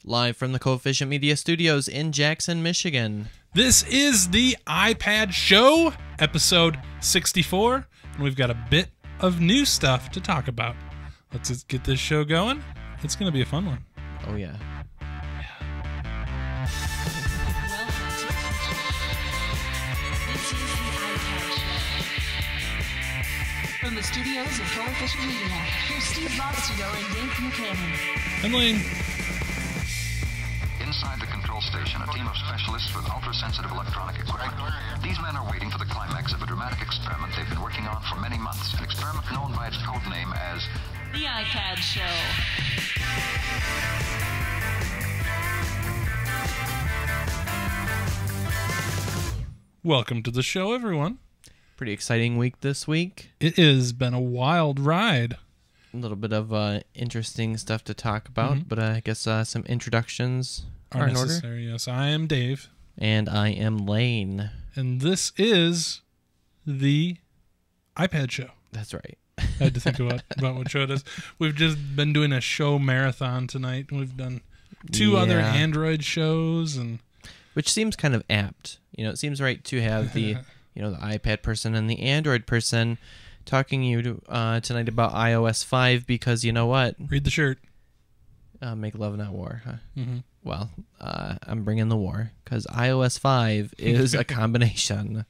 live from the Coefficient Media Studios in Jackson, Michigan. This is the iPad Show, episode 64, and we've got a bit of new stuff to talk about. Let's just get this show going. It's going to be a fun one. Oh, yeah. From the studios of Coefficient Media, here's Steve Bostido and Dave Buchanan. I'm Lane. Inside the control station, a team of specialists with ultra-sensitive electronic equipment. These men are waiting for the climax of a dramatic experiment they've been working on for many months, an experiment known by its code name as The iPad Show. Welcome to the show, everyone. Pretty exciting week this week. It has been a wild ride. A little bit of interesting stuff to talk about, but I guess some introductions are in order. Necessary. Yes, I am Dave. And I am Lane. And this is the iPad Show. That's right. I had to think about what show it is. We've just been doing a show marathon tonight. We've done two other Android shows, and which seems kind of apt. You know, it seems right to have the the iPad person and the Android person talking to you tonight about iOS 5 because you know what? Read the shirt. Make love, not war. Huh? Mm-hmm. Well, I'm bringing the war because iOS 5 is a combination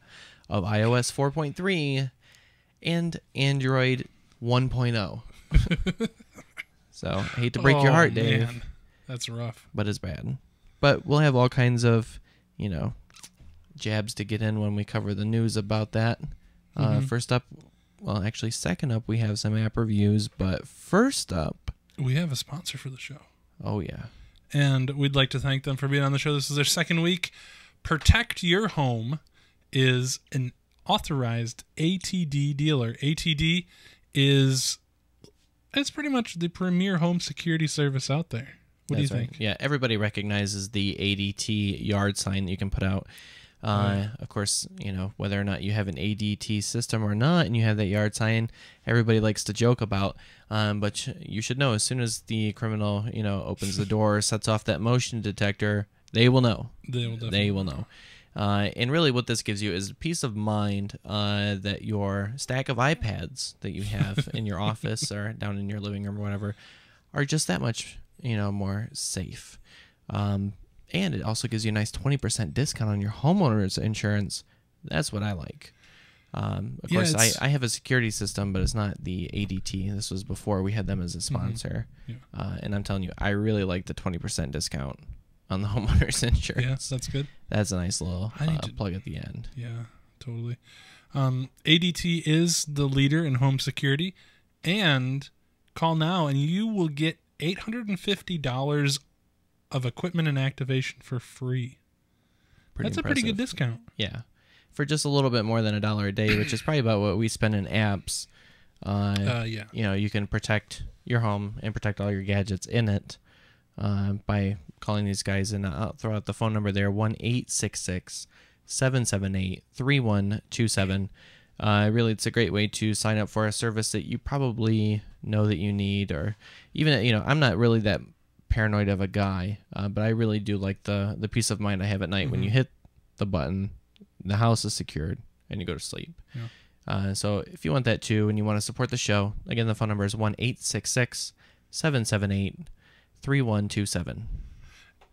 of iOS 4.3 and Android 1.0. So I hate to break your heart, Dave. Man. That's rough. But it's bad. But we'll have all kinds of, jabs to get in when we cover the news about that. First up, well, actually, second up, we have some app reviews. But first up, we have a sponsor for the show. Oh, yeah. And we'd like to thank them for being on the show. This is their second week. Protect Your Home is an authorized ATD dealer. ATD it's pretty much the premier home security service out there. What do you think? Yeah, everybody recognizes the ADT yard sign that you can put out. Of course, whether or not you have an ADT system or not, and you have that yard sign, everybody likes to joke about. But you should know, as soon as the criminal, opens the door, sets off that motion detector, they will know. They will know. And really what this gives you is peace of mind that your stack of iPads that you have in your office or down in your living room or whatever are just that much, more safe. And it also gives you a nice 20% discount on your homeowner's insurance. That's what I like. Of course, I have a security system, but it's not the ADT. This was before we had them as a sponsor. Yeah. And I'm telling you, I really like the 20% discount on the homeowner's insurance. Yes, that's good. That's a nice little plug at the end. Yeah, totally. ADT is the leader in home security. And call now, and you will get $850 of equipment and activation for free. That's impressive. A pretty good discount. Yeah. For just a little bit more than $1 a day, which is probably about what we spend in apps. You can protect your home and protect all your gadgets in it by calling these guys, and I'll throw out the phone number there, 1-866-778-3127. Really, it's a great way to sign up for a service that you probably know that you need, or even, I'm not really that paranoid of a guy, but I really do like the peace of mind I have at night when you hit the button, the house is secured, and you go to sleep. Yeah. So if you want that too, and you want to support the show, again, the phone number is 1-866-778-3127.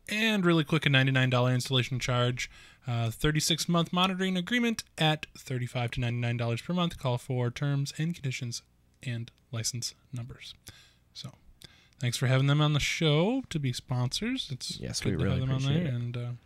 And really quick, a $99 installation charge, 36-month monitoring agreement at $35 to $99 per month. Call for terms and conditions and license numbers. So thanks for having them on the show to be sponsors. Yes, we really appreciate it. And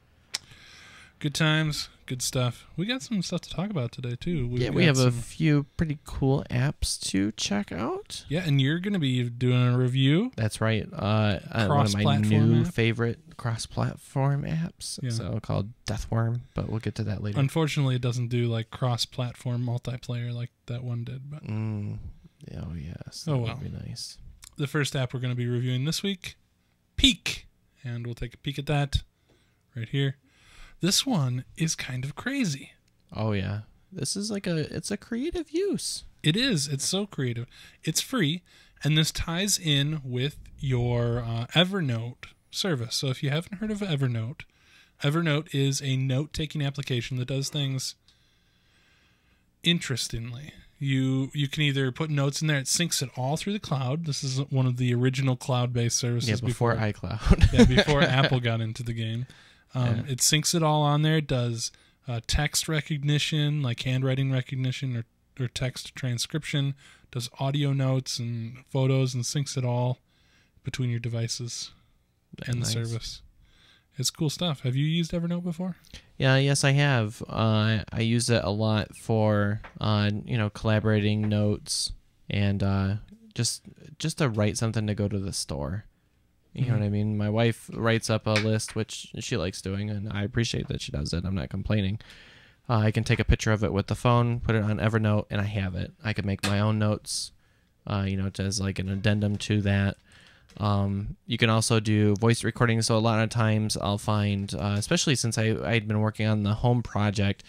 good times, good stuff. We got some stuff to talk about today, too. We have a few pretty cool apps to check out. Yeah, and you're going to be doing a review. That's right. One of my new favorite cross-platform apps, so called Deathworm, but we'll get to that later. Unfortunately, it doesn't do like cross-platform multiplayer like that one did. But oh, yes. That would be nice. The first app we're going to be reviewing this week, Peek, and we'll take a peek at that right here. This one is kind of crazy. Oh, yeah. This is it's a creative use. It is. It's so creative. It's free, and this ties in with your Evernote service. So if you haven't heard of Evernote, Evernote is a note-taking application that does things interestingly. You can either put notes in there. It syncs it all through the cloud. This is one of the original cloud-based services. Yeah, before iCloud. Yeah, before Apple got into the game. It syncs it all on there. It does text recognition, like handwriting recognition or text transcription. Does audio notes and photos and syncs it all between your devices and the service. It's cool stuff. Have you used Evernote before? Yeah, yes, I have. I use it a lot for collaborating notes and just to write something to go to the store. You know what I mean? My wife writes up a list, which she likes doing, and I appreciate that she does it. I'm not complaining. I can take a picture of it with the phone, put it on Evernote, and I have it. I can make my own notes, as like an addendum to that. You can also do voice recording. So a lot of times I'll find, especially since I'd been working on the home project,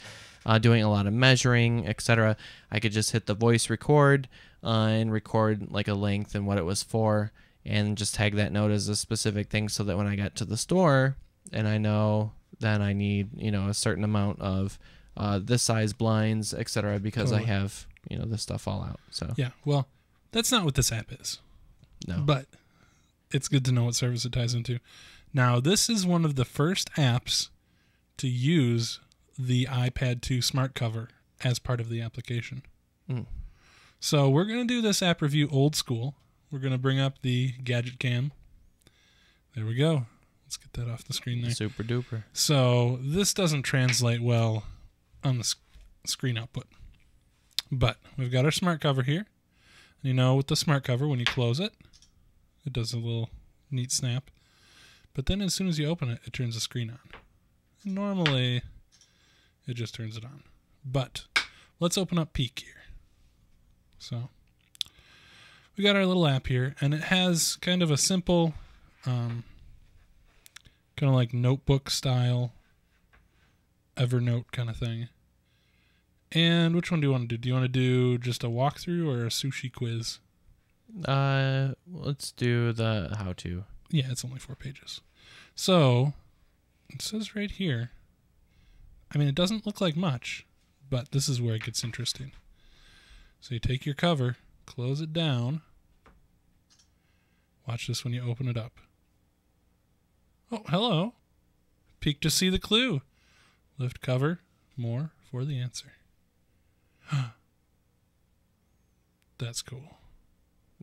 doing a lot of measuring, etc., I could just hit the voice record and record like a length and what it was for, and just tag that note as a specific thing so that when I get to the store and I know then I need, a certain amount of this size blinds, etc., because I have, this stuff all out. So yeah, well, that's not what this app is. No. But it's good to know what service it ties into. Now, this is one of the first apps to use the iPad 2 smart cover as part of the application. So we're going to do this app review old school. We're going to bring up the gadget cam. There we go. Let's get that off the screen there. Super duper. So this doesn't translate well on the screen output. But we've got our smart cover here. With the smart cover, when you close it, it does a little neat snap. But then as soon as you open it, it turns the screen on. And normally, it just turns it on. But let's open up Peek here. So we got our little app here, and it has kind of a simple, kind of like notebook style, Evernote kind of thing. And which one do you want to do? Do you want to do just a walkthrough or a sushi quiz? Let's do the how-to. Yeah, it's only 4 pages. So it says right here, it doesn't look like much, but this is where it gets interesting. So you take your cover, close it down. Watch this when you open it up. Oh, hello. Peek to see the clue. Lift cover, more for the answer. That's cool.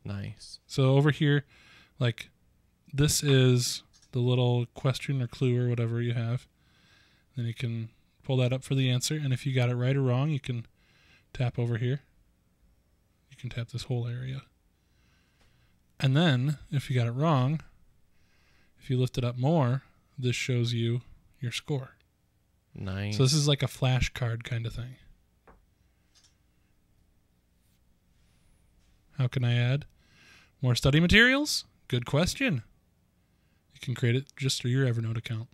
Nice. So over here, like, this is the little question or clue or whatever you have. Then you can pull that up for the answer. And if you got it right or wrong, you can tap over here. You can tap this whole area. And then, if you got it wrong, if you lift it up more, this shows you your score. Nice. So this is like a flashcard kind of thing. How can I add more study materials? Good question. You can create it just through your Evernote account.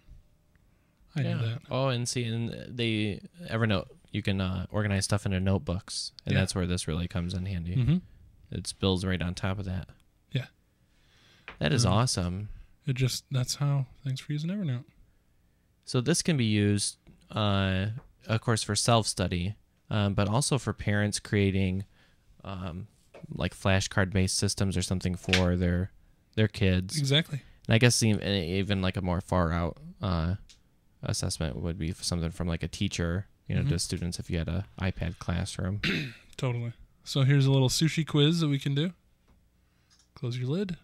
I knew that. Oh, and see, in the Evernote, you can organize stuff into notebooks, and that's where this really comes in handy. Mm-hmm. It builds right on top of that. Yeah. That is awesome. That's how, thanks for using Evernote. So this can be used, of course, for self-study, but also for parents creating like flashcard-based systems or something for their kids. Exactly. And I guess even like a more far-out assessment would be something from like a teacher, to students if you had a iPad classroom. Totally. So here's a little sushi quiz that we can do. Close your lid.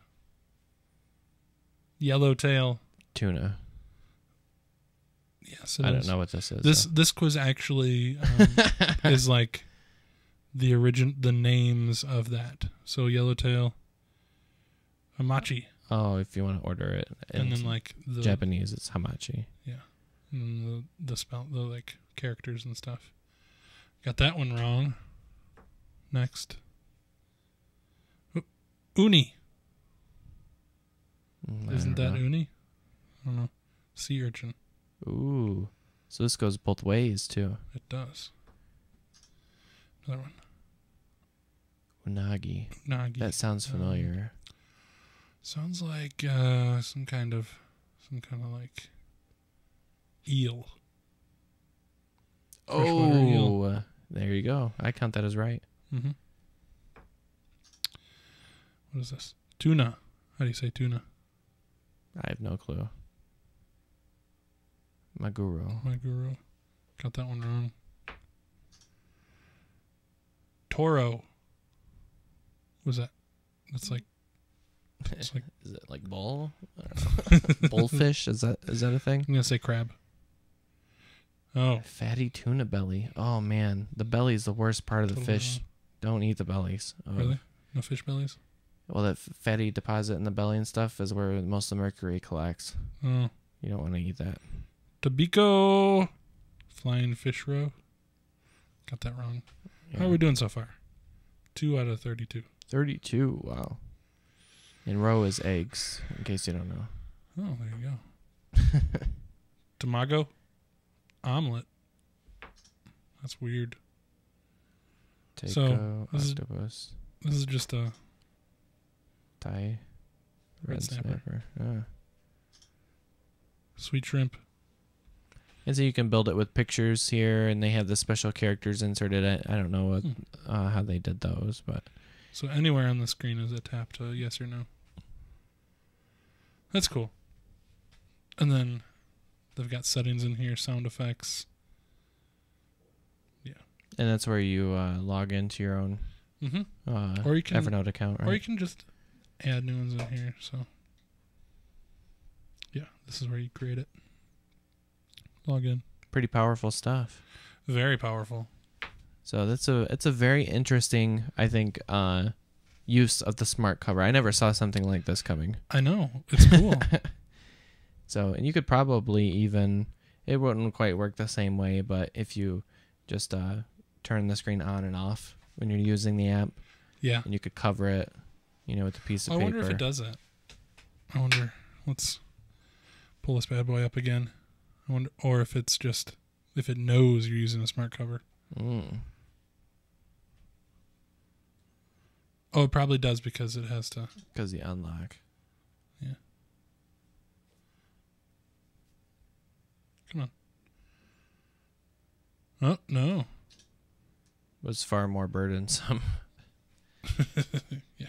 Yellowtail. Tuna. Yes, it I is. don't know what this is. This quiz actually is like the names of that. So yellowtail, hamachi. Oh, if you want to order it, And then like the Japanese, it's hamachi. Yeah, and the like characters and stuff. Got that one wrong. Next, uni. Isn't that uni? I don't know. Sea urchin. Ooh, so this goes both ways too. It does. Another one. Unagi. Unagi. That sounds familiar. Sounds like some kind of Some kind of like eel. Freshwater eel. Oh, there you go. I count that as right. Mm-hmm. What is this? Tuna. How do you say tuna? I have no clue. Maguro. My guru. Got that one wrong. Toro. What was that? That's like. It's like Is it like bull? I don't know. Bullfish? Is that a thing? I'm gonna say crab. Oh, Fatty tuna belly. Oh man, the belly's the worst part of the Totally fish. wrong. Don't eat the bellies. Oh. really? No fish bellies? Well, that fatty deposit in the belly and stuff is where most of the mercury collects. Oh, You don't want to eat that. Tabico. Flying fish roe. Got that wrong. Yeah. How are we doing so far? 2 out of 32. 32. Wow. And roe is eggs, in case you don't know. Oh, there you go. Tamago. Omelet. That's weird. Takeo, this is- octopus, This is just a Thai, red snapper. Ah. sweet shrimp. And so you can build it with pictures here, and they have the special characters inserted. I don't know what how they did those, but So anywhere on the screen is a tap to yes or no. That's cool. And then they've got settings in here, sound effects. and that's where you log into your own Or you can Evernote account, right? Or you can just add new ones in here. So yeah, this is where you create it. Log in. Pretty powerful stuff. Very powerful. So it's a very interesting, I think, use of the smart cover. I never saw something like this coming. I know. It's cool. So, and you could probably even, it wouldn't quite work the same way, but if you just turn the screen on and off when you're using the app, Yeah. and you could cover it, with a piece of I paper. wonder if it does that. I wonder. Let's pull this bad boy up again. I wonder, or if it's just if it knows you're using a smart cover. Mm. Oh, it probably does because it has to. Because the unlock. Yeah. Come on. Oh no. Was far more burdensome. Yeah.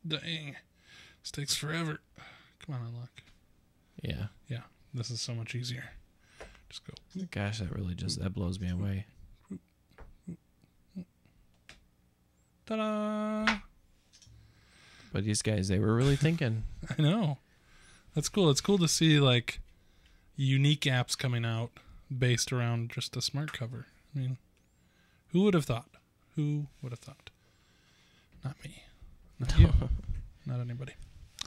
Dang. This takes forever. Come on, unlock. Yeah. Yeah. This is so much easier. Just go. Gosh, that blows me away. Ta-da! But these guys, they were really thinking. I know. That's cool. It's cool to see like unique apps coming out based around just a smart cover. I mean, who would have thought? Who would have thought? Not me. Not you. Not anybody.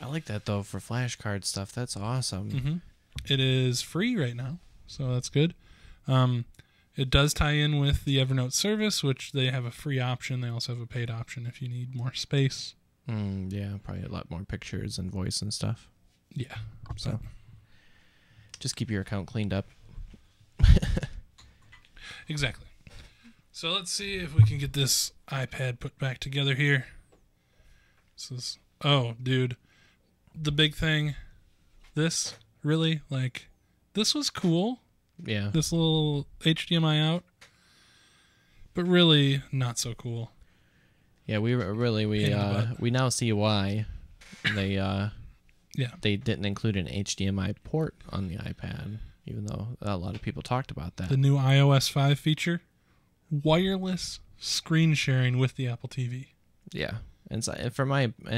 I like that though for flashcard stuff. That's awesome. Mm-hmm. It is free right now, so that's good. It does tie in with the Evernote service, which they have a free option. They also have a paid option if you need more space. Yeah, probably a lot more pictures and voice and stuff. Yeah. So just keep your account cleaned up. Exactly. So let's see if we can get this iPad put back together here. This is, oh, dude, the big thing. This really, like, this was cool. Yeah. This little HDMI out, but really not so cool. Yeah, we now see why they they didn't include an HDMI port on the iPad, even though a lot of people talked about that. The new iOS 5 feature, wireless screen sharing with the Apple TV. Yeah, and so, in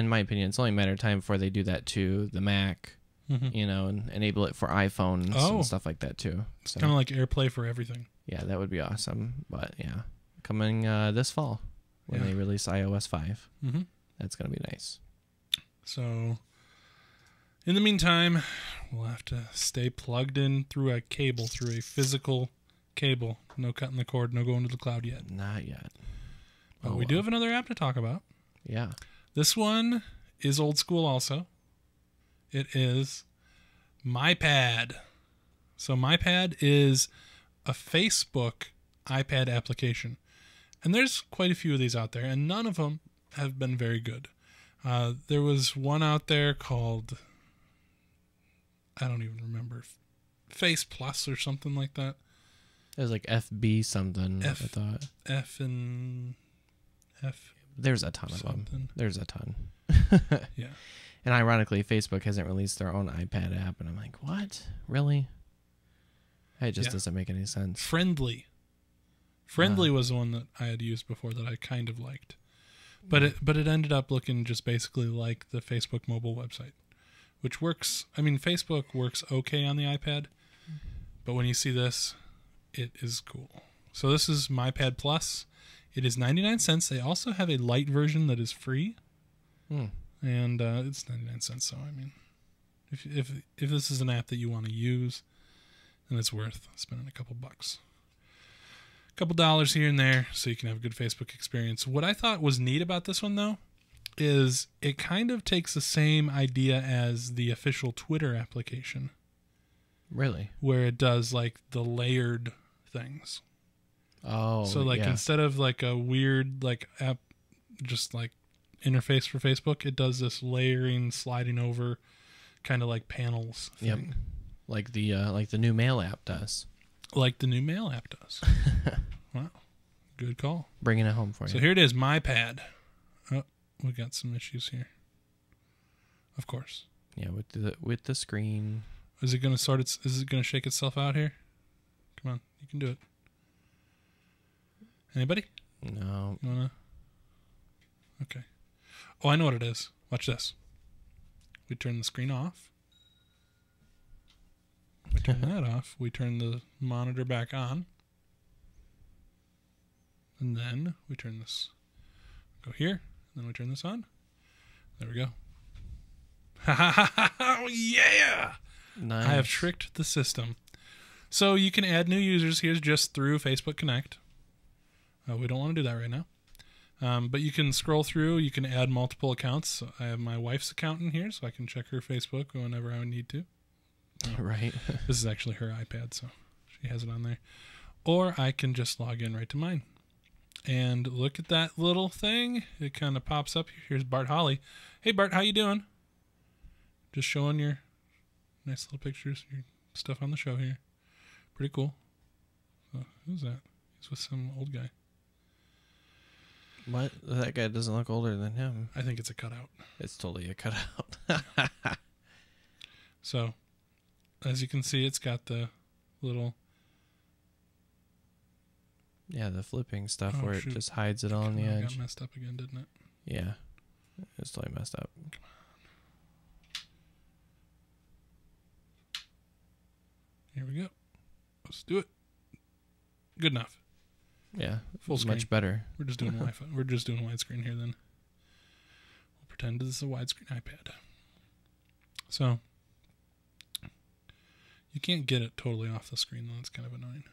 my opinion, it's only a matter of time before they do that to the Mac, and enable it for iPhones and stuff like that too. So Kind of like AirPlay for everything. yeah, that would be awesome. But yeah, coming this fall when they release iOS 5, that's gonna be nice. So, in the meantime, we'll have to stay plugged in through a cable, through a physical cable. No cutting the cord, no going to the cloud yet. Not yet. But we do have another app to talk about. Yeah. This one is old school also. It is MyPad. So MyPad is a Facebook iPad application. And there's quite a few of these out there, and none of them have been very good. There was one out there called, I don't even remember, Face Plus or something like that. It was like FB something, I thought. F and F. There's a ton of something. them. There's a ton. Yeah. And ironically, Facebook hasn't released their own iPad app, and I'm like, what? Really? It just doesn't make any sense. Friendly. Friendly was the one that I had used before that I kind of liked. But it ended up looking just basically like the Facebook mobile website, which works. I mean, Facebook works okay on the iPad, but when you see this, it is cool. So this is MyPad Plus. It is 99 cents. They also have a light version that is free. And it's 99 cents. So, I mean, if this is an app that you want to use, then it's worth spending a couple bucks. A couple dollars here and there so you can have a good Facebook experience. What I thought was neat about this one, though, is it kind of takes the same idea as the official Twitter application. Really? Where it does, like, the layered things. Oh, so, like, instead of, like, a weird, like, app, just, like, interface for Facebook, it does this layering, sliding over, kind of like panels thing. Yep. Like the new Mail app does. Like the new Mail app does. Wow. Good call. Bringing it home for you. So here it is, MyPad. Oh, we got some issues here. Of course. Yeah, with the screen. Is it going to shake itself out here? Come on, you can do it. Anybody? No. You wanna? Okay. Oh, I know what it is. Watch this. We turn the screen off. We turn that off. We turn the monitor back on. And then we turn this. Go here. And then we turn this on. There we go. Ha ha ha ha! Yeah! Nice. I have tricked the system. So you can add new users here just through Facebook Connect. We don't want to do that right now. But you can scroll through. You can add multiple accounts. So I have my wife's account in here, so I can check her Facebook whenever I need to. Right. This is actually her iPad, so she has it on there. Or I can just log in right to mine. And look at that little thing. It kind of pops up. Here's Bart Holly. Hey, Bart, how you doing? Just showing your nice little pictures, your stuff on the show here. Pretty cool. So, who's that? He's with some old guy. What? That guy doesn't look older than him. I think it's a cutout. It's totally a cutout. So, as you can see, it's got the little... Yeah, the flipping stuff Oh, where shoot. it just hides it all on the It edge. got messed up again, didn't it? Yeah. It's totally messed up. Here we go. Let's do it. Good enough. Yeah. Full screen. Much better. We're just doing Wi-Fi. We're just doing widescreen here then. We'll pretend this is a widescreen iPad. So, you can't get it totally off the screen though. It's kind of annoying.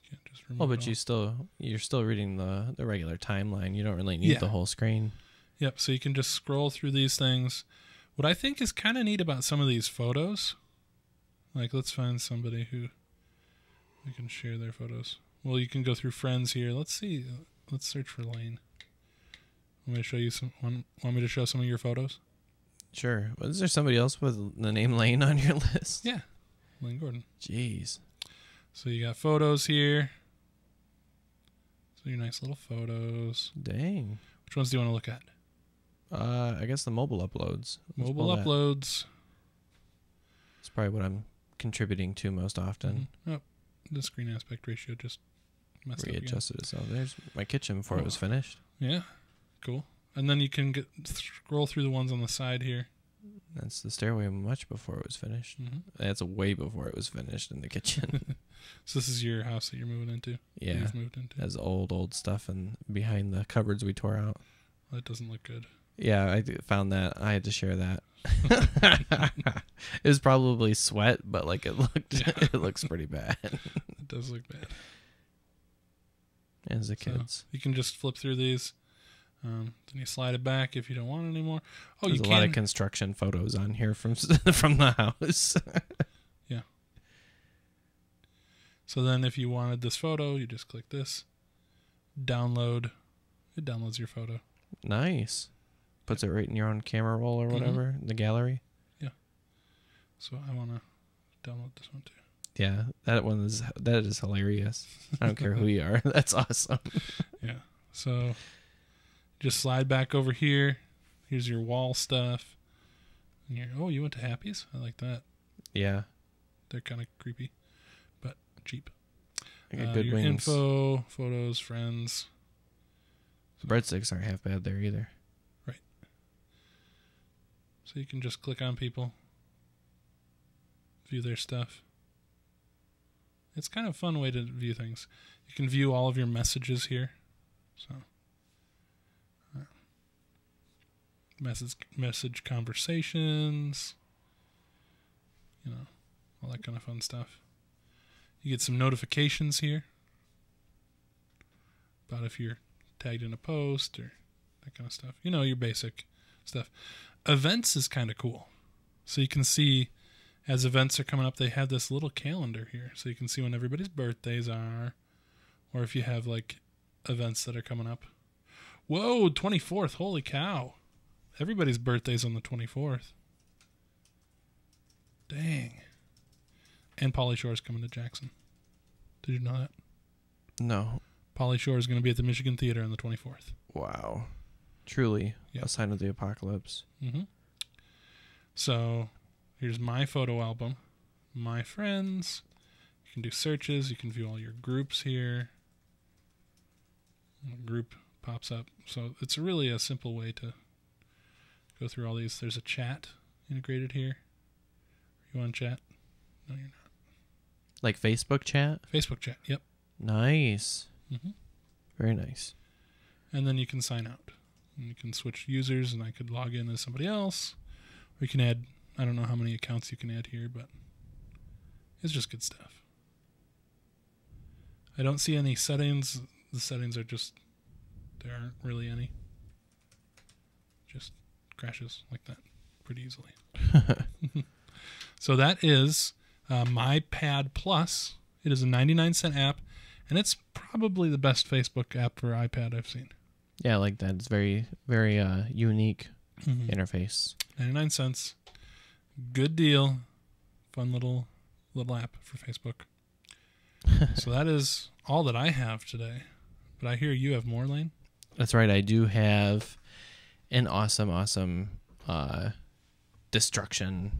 You can't just remove Oh, it but all. you're still reading the regular timeline. You don't really need the whole screen. Yep, so you can just scroll through these things. What I think is kind of neat about some of these photos, like let's find somebody who we can share their photos. Well, you can go through friends here. Let's see. Let's search for Lane. Want me to show you want me to show some of your photos? Sure. Is there somebody else with the name Lane on your list? Yeah, Lane Gordon. Jeez. So you got photos here. So your nice little photos. Dang. Which ones do you want to look at? I guess the mobile uploads. Let's Mobile pull that. uploads. It's probably what I'm contributing to most often. Oh, the screen aspect ratio just messed up again. Readjusted itself. There's my kitchen before it was finished. Yeah, cool. And then you can scroll through the ones on the side here. That's the stairway much before it was finished. Mm-hmm. That's way before it was finished in the kitchen. So this is your house that you're moving into? Yeah. You've moved into? That's old stuff and behind the cupboards we tore out. Well, that doesn't look good. Yeah, I found that. I had to share that. It was probably sweat, but like it looks pretty bad. It does look bad. As the kids. You can just flip through these. Then you slide it back if you don't want it anymore. Oh, There's you a can. lot of construction photos on here from the house. Yeah. So then if you wanted this photo, you just click this. Download. It downloads your photo. Nice. Puts it right in your own camera roll or whatever in the gallery. Yeah. So I want to download this one too. Yeah, that is hilarious. I don't care who you are. That's awesome. Yeah. So just slide back over here. Here's your wall stuff. And you went to Happy's? I like that. Yeah. They're kind of creepy, but cheap. I got good your wings. info, photos, friends. Breadsticks aren't half bad there either. Right. So you can just click on people, view their stuff. It's kind of a fun way to view things. You can view all of your messages here. So message conversations, all that kind of fun stuff. You get some notifications here about if you're tagged in a post or that kind of stuff. Your basic stuff. Events is kind of cool. So you can see as events are coming up, they have this little calendar here. So you can see when everybody's birthdays are, or if you have like events that are coming up. Whoa, 24th. Holy cow. Everybody's birthday's on the 24th. Dang. And Pauly Shore's coming to Jackson. Did you know that? No. Pauly Shore is going to be at the Michigan Theater on the 24th. Wow. Truly Yep. a sign of the apocalypse. Mm-hmm. So here's my photo album. My friends. You can do searches. You can view all your groups here. A group pops up. So it's really a simple way to go through all these. There's a chat integrated here. You want to chat? No, you're not. Like Facebook chat? Facebook chat, yep. Nice. Mm-hmm. Very nice. And then you can sign out. And you can switch users, and I could log in as somebody else. Or you can add, I don't know how many accounts you can add here, but it's just good stuff. I don't see any settings. The settings are just, there aren't really any. Just crashes like that pretty easily. So that is My Pad Plus. It is a 99-cent app, and it's probably the best Facebook app for iPad I've seen. Yeah, I like that. It's very, very unique interface. 99 cents. Good deal. Fun little app for Facebook. So that is all that I have today. But I hear you have more, Lane? That's right. I do have an awesome destruction.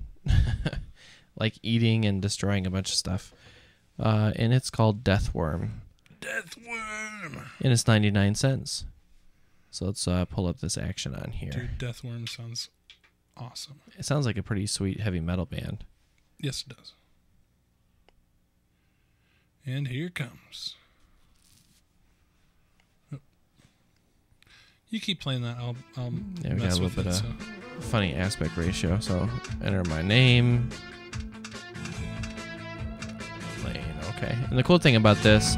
Like eating and destroying a bunch of stuff. And it's called Death Worm. Death Worm! And it's 99 cents. So let's pull up this action on here. Dude, Death Worm sounds awesome. It sounds like a pretty sweet heavy metal band. Yes, it does. And here it comes. Oh. You keep playing that. I'll Yeah, we got a mess little with bit it. of So. funny aspect ratio. So enter my name. Lane, okay. And the cool thing about this,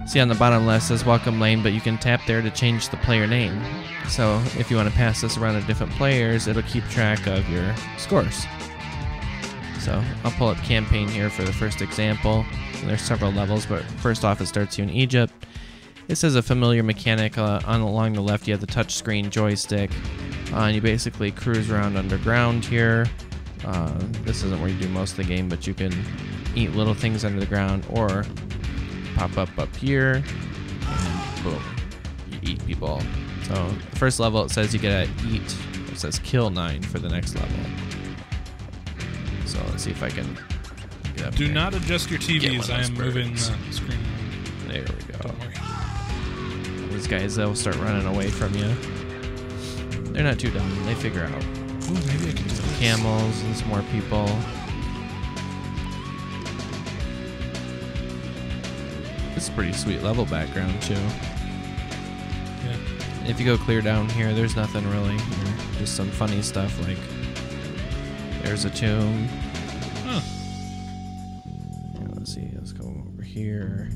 see on the bottom left says welcome Lane, but you can tap there to change the player name. So if you want to pass this around to different players, it'll keep track of your scores. So I'll pull up campaign here for the first example. And there's several levels, but first off it starts you in Egypt. It says a familiar mechanic along the left. You have the touchscreen joystick. And you basically cruise around underground here. This isn't where you do most of the game, but you can eat little things under the ground or pop up here and boom, you eat people. So the first level it says you get to eat. It says kill 9 for the next level. So let's see if I can get up Do here. not adjust your Get one TVs. of I those am moving birds. the screen. There we go. Don't worry. These guys, they'll start running away from you. They're not too dumb. They figure out. Ooh, maybe I can do this. Camels and some more people. This is a pretty sweet level background too. Yeah. If you go clear down here, there's nothing really. Here. Just some funny stuff like there's a tomb. Huh. Yeah, let's see. Let's go over here.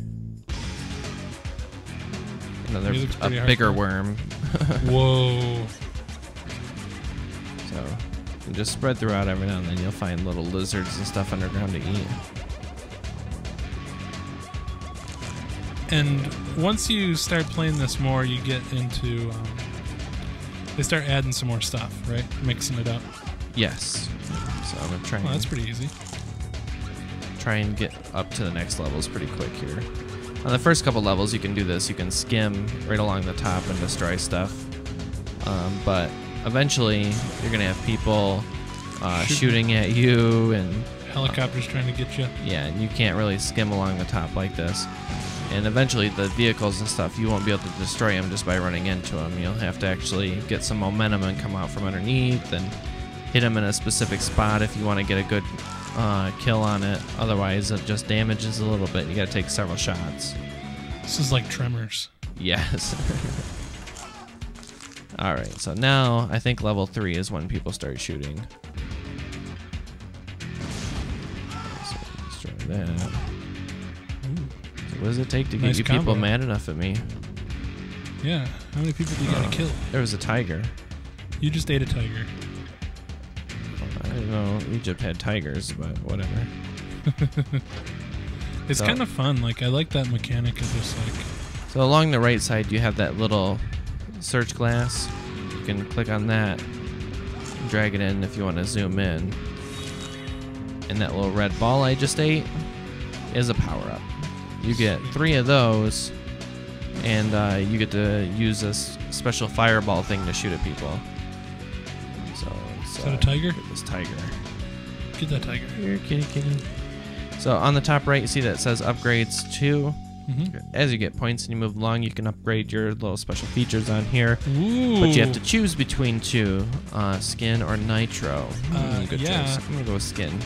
Another Music's pretty bigger hardcore. worm. Whoa. So you just spread throughout every now and then. You'll find little lizards and stuff underground to eat. And once you start playing this more, you get into They start adding some more stuff, right? Mixing it up. Yes. So I'm gonna try. Oh, that's pretty easy. Try and get up to the next levels pretty quick here. On the first couple levels, you can do this. You can skim right along the top and destroy stuff. But eventually, you're gonna have people shooting at you and helicopters trying to get you. yeah, and you can't really skim along the top like this. And eventually, the vehicles and stuff, you won't be able to destroy them just by running into them. You'll have to actually get some momentum and come out from underneath and hit them in a specific spot if you want to get a good kill on it. Otherwise, it just damages a little bit. You got to take several shots. This is like Tremors. Yes. All right, so now I think level 3 is when people start shooting. So destroy that. So what does it take to get Nice you combo. people mad enough at me? Yeah. How many people do you gotta kill? There was a tiger. You just ate a tiger. I don't know. Egypt had tigers, but whatever. It's So- kind of fun. Like, I like that mechanic of just like... So along the right side, you have that little search glass. You can click on that, drag it in if you want to zoom in. And that little red ball I just ate is a power-up. You get 3 of those, and you get to use this special fireball thing to shoot at people. So Is that a tiger? get this tiger. Get that tiger. Here, kitty, kitty. So on the top right, you see that it says upgrades 2. Mm-hmm. As you get points and you move along, you can upgrade your little special features on here. Ooh. But you have to choose between 2, skin or nitro. Good yeah. choice. I'm gonna go with skin.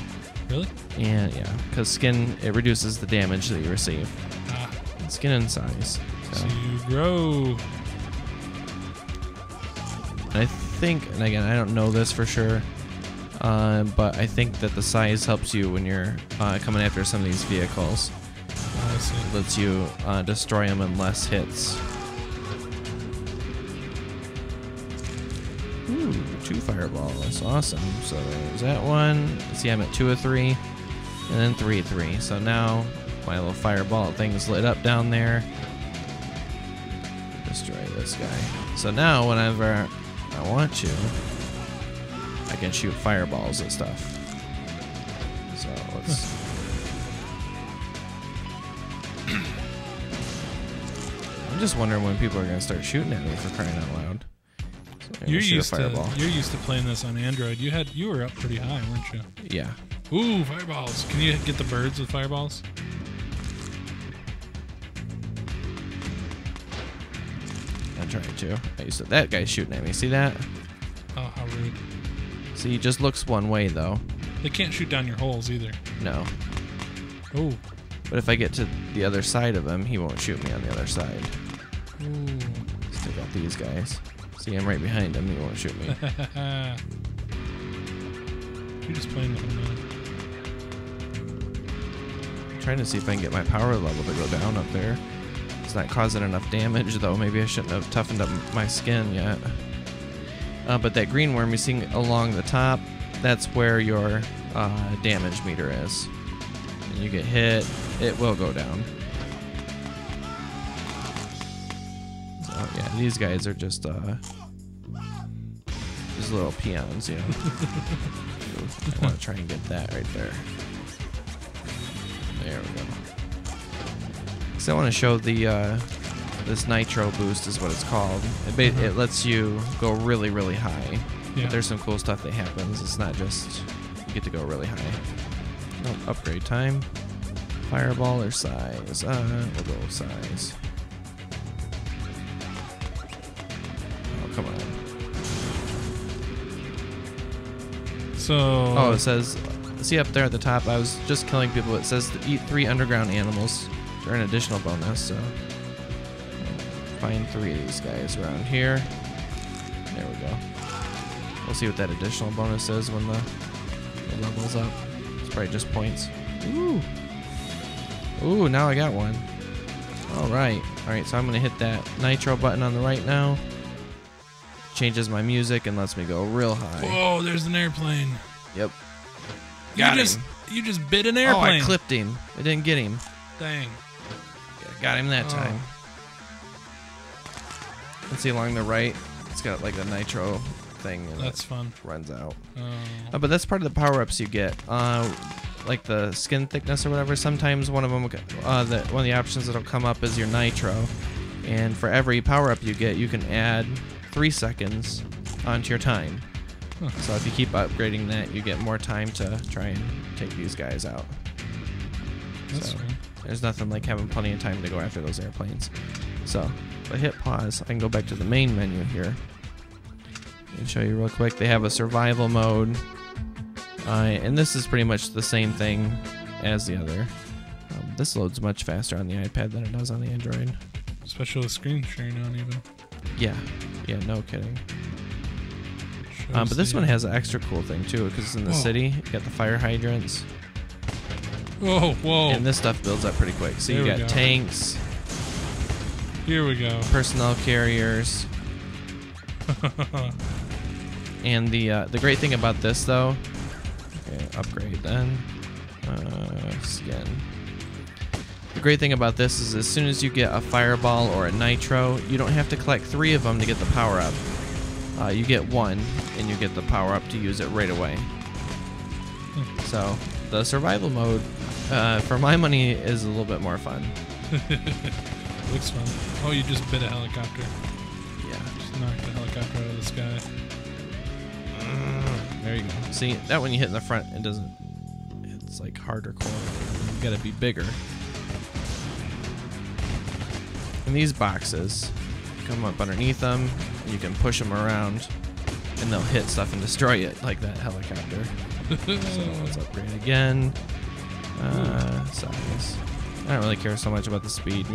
Really? And yeah, because skin, it reduces the damage that you receive. Ah. Skin and size. So So you grow. I think, and again, I don't know this for sure, but I think that the size helps you when you're coming after some of these vehicles. I see. It lets you destroy them in less hits. Ooh, 2 fireballs. Awesome. So there's that one. See, I'm at 2 of 3, and then 3 of 3. So now my little fireball thing's lit up down there. Destroy this guy. So now whenever I want to, I can shoot fireballs and stuff. So let's... I'm just wondering when people are going to start shooting at me for crying out loud. So I'm You're gonna shoot a used to fireball. you're used to playing this on Android. You were up pretty high, weren't you? Yeah. Ooh, fireballs! Can you get the birds with fireballs? I'm trying to. That guy's shooting at me. See that? Oh, how rude! See, he just looks one way though. They can't shoot down your holes either. No. Oh. But if I get to the other side of him, he won't shoot me on the other side. Ooh. Let's take out these guys. See, I'm right behind him. He won't shoot me. You're just playing with them now. Trying to see if I can get my power level to go down up there. It's not causing enough damage, though. Maybe I shouldn't have toughened up my skin yet. But that green worm you see along the top, that's where your damage meter is. And you get hit, it will go down. So yeah, these guys are just little peons, you know. I want to try and get that right there. There we go. So I want to show the this nitro boost is what it's called. It lets you go really, really high. Yeah. But there's some cool stuff that happens. It's not just you get to go really high. Oh, upgrade time. Fireball or size? We'll go with size. Oh, come on. So. Oh, it says, see up there at the top, I was just killing people. It says to eat 3 underground animals for an additional bonus, so find 3 of these guys around here. There we go. We'll see what that additional bonus is when the level's up. It's probably just points. Ooh. Ooh, now I got one. Alright. Alright, so I'm going to hit that nitro button on the right now. Changes my music and lets me go real high. Whoa, there's an airplane. Yep. Got him. You just bit an Oh, airplane. I clipped him. I didn't get him. Dang. Yeah, got him that Oh. time. Let's see along the right. It's got like the nitro thing. And That's fun. Runs out. Oh. But that's part of the power-ups you get. Like the skin thickness or whatever. Sometimes one of them, one of the options that'll come up is your nitro. And for every power-up you get, you can add 3 seconds onto your time. Huh. So if you keep upgrading that, you get more time to try and take these guys out. That's So fun. there's nothing like having plenty of time to go after those airplanes. So if I hit pause, I can go back to the main menu here and show you real quick. They have a survival mode, and this is pretty much the same thing as the other. This loads much faster on the iPad than it does on the Android. Especially with screen sharing on even. Yeah, no kidding. Shows But this the- one has an extra cool thing too, because it's in the Whoa. city. You got the fire hydrants, Whoa. and this stuff builds up pretty quick. So you There we got go. tanks, Here we go. personnel carriers, and the great thing about this though, okay, upgrade then, skin. The great thing about this is as soon as you get a fireball or a nitro, you don't have to collect 3 of them to get the power up. You get 1 and you get the power up to use it right away. So the survival mode, for my money, is a little bit more fun. Looks fun. Oh, you just bit a helicopter. Yeah. Just knocked the helicopter out of the sky. There you go. See, that one you hit in the front, it doesn't. It's like harder core. You gotta be bigger. And these boxes come up underneath them. You can push them around, and they'll hit stuff and destroy it, like that helicopter. So let's upgrade again. Size. I don't really care so much about the speed.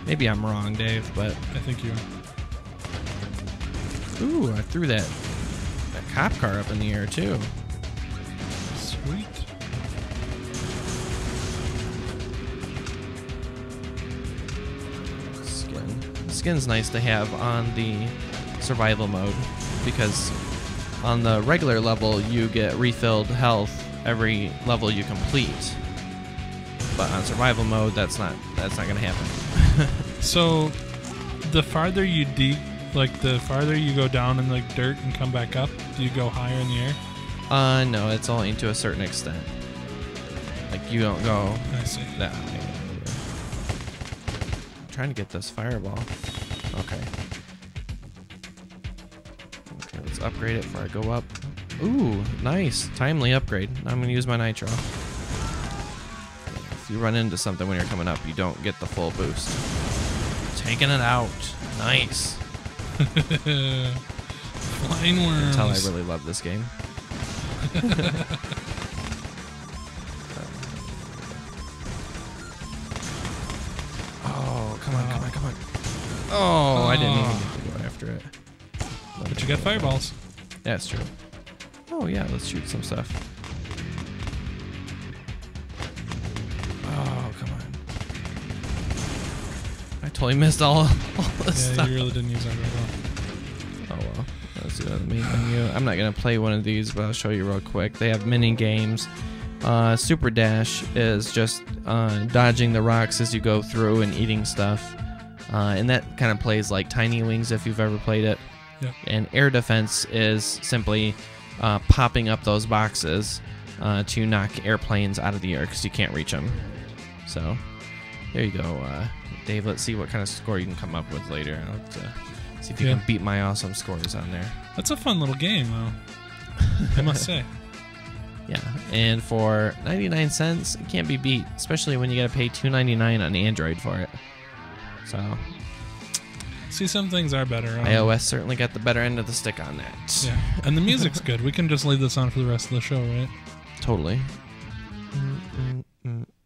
Maybe I'm wrong, Dave, but I think you are. ooh, I threw that cop car up in the air too. Sweet. Skin's nice to have on the survival mode because on the regular level you get refilled health every level you complete, but on survival mode that's not gonna happen. So, the farther you the farther you go down in the dirt and come back up, do you go higher in the air? No, it's only to a certain extent. Like you don't go I see. that high. I'm trying to get this fireball. Okay, let's upgrade it before I go up. Ooh, nice. Timely upgrade. Now I'm going to use my nitro. If you run into something when you're coming up, you don't get the full boost. Taking it out. Nice. Flying worms. Until I really love this game. Oh, come on. Oh, I didn't even get to go after it. But you got fireballs. That's true. Oh, yeah, let's shoot some stuff. Oh, come on. I totally missed all this Yeah, stuff. you really didn't use that very well. Oh, well. Let's do the main menu. I'm not going to play one of these, but I'll show you real quick. They have mini games. Super Dash is just dodging the rocks as you go through and eating stuff. And that kind of plays like Tiny Wings if you've ever played it. Yep. And Air Defense is simply popping up those boxes to knock airplanes out of the air because you can't reach them. So there you go, Dave. Let's see what kind of score you can come up with later. I'll have to see if you can beat my awesome scores on there. That's a fun little game, though. I must say. Yeah, and for 99 cents, it can't be beat, especially when you got to pay $2.99 on Android for it. So See, some things are better. iOS certainly got the better end of the stick on that. Yeah, and the music's good. We can just leave this on for the rest of the show, right? Totally.